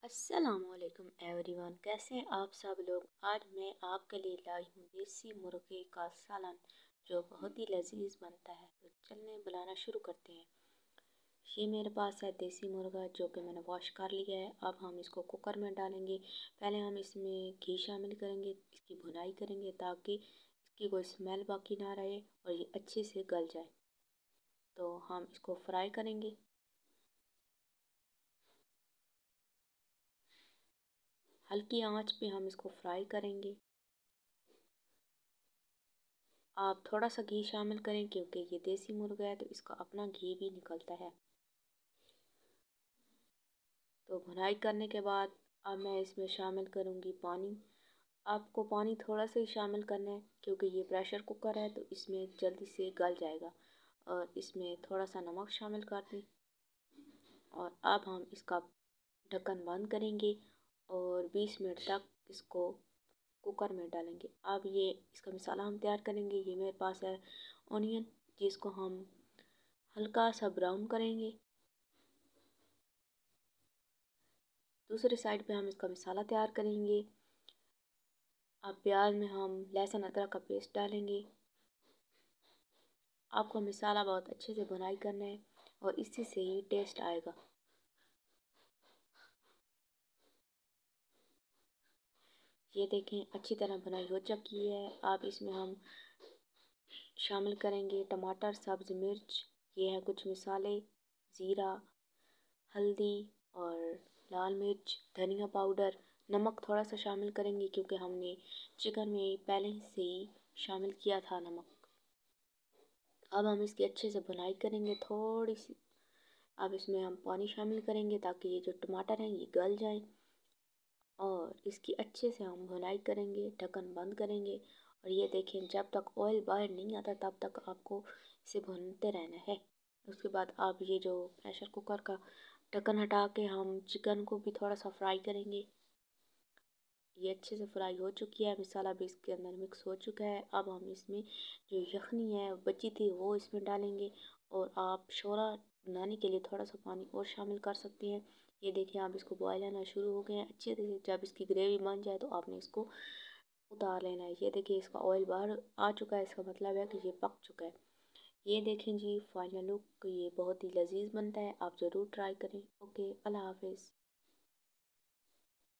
अस्सलाम वालेकुम एवरीवन, कैसे हैं आप सब लोग। आज मैं आपके लिए लाई हूँ देसी मुर्गे का सालन जो बहुत ही लजीज बनता है। तो चलने बनाना शुरू करते हैं। ये मेरे पास है देसी मुर्गा जो कि मैंने वॉश कर लिया है। अब हम इसको कुकर में डालेंगे। पहले हम इसमें घी शामिल करेंगे, इसकी भुनाई करेंगे ताकि इसकी कोई स्मेल बाकी ना रहे और ये अच्छे से गल जाए। तो हम इसको फ्राई करेंगे। हल्की आंच पे हम इसको फ्राई करेंगे। आप थोड़ा सा घी शामिल करें क्योंकि ये देसी मुर्गा है तो इसका अपना घी भी निकलता है। तो भुनाई करने के बाद अब मैं इसमें शामिल करूँगी पानी। आपको पानी थोड़ा सा ही शामिल करना है क्योंकि ये प्रेशर कुकर है तो इसमें जल्दी से गल जाएगा। और इसमें थोड़ा सा नमक शामिल कर दें और अब हम इसका ढक्कन बंद करेंगे और 20 मिनट तक इसको कुकर में डालेंगे। अब ये इसका मसाला हम तैयार करेंगे। ये मेरे पास है ऑनियन, जिसको हम हल्का सा ब्राउन करेंगे। दूसरे साइड पे हम इसका मसाला तैयार करेंगे। अब प्याज में हम लहसुन अदरक का पेस्ट डालेंगे। आपको मसाला बहुत अच्छे से भुनाई करना है और इसी से ही टेस्ट आएगा। ये देखें अच्छी तरह भुनाई हो चुकी है। अब इसमें हम शामिल करेंगे टमाटर, सब्ज़ मिर्च, ये है कुछ मसाले, ज़ीरा, हल्दी और लाल मिर्च, धनिया पाउडर, नमक थोड़ा सा शामिल करेंगे क्योंकि हमने चिकन में पहले से ही शामिल किया था नमक। अब हम इसकी अच्छे से भुनाई करेंगे थोड़ी सी। अब इसमें हम पानी शामिल करेंगे ताकि ये जो टमाटर हैं ये गल जाएं और इसकी अच्छे से हम भुनाई करेंगे। ढक्कन बंद करेंगे और ये देखें जब तक ऑयल बाहर नहीं आता तब तक आपको इसे भूनते रहना है। उसके बाद आप ये जो प्रेशर कुकर का ढक्कन हटा के हम चिकन को भी थोड़ा सा फ्राई करेंगे। ये अच्छे से फ्राई हो चुकी है, मसाला भी इसके अंदर मिक्स हो चुका है। अब हम इसमें जो यखनी है बची थी वो इसमें डालेंगे और आप शोरबा बनाने के लिए थोड़ा सा पानी और शामिल कर सकते हैं। ये देखिए अब इसको बॉयल आना शुरू हो गए हैं अच्छे से। जब इसकी ग्रेवी बन जाए तो आपने इसको उतार लेना है। ये देखिए इसका ऑयल बाहर आ चुका है, इसका मतलब है कि ये पक चुका है। ये देखें जी फाइनल लुक, ये बहुत ही लजीज बनता है। आप ज़रूर ट्राई करें। ओके, अल्लाह हाफिज़।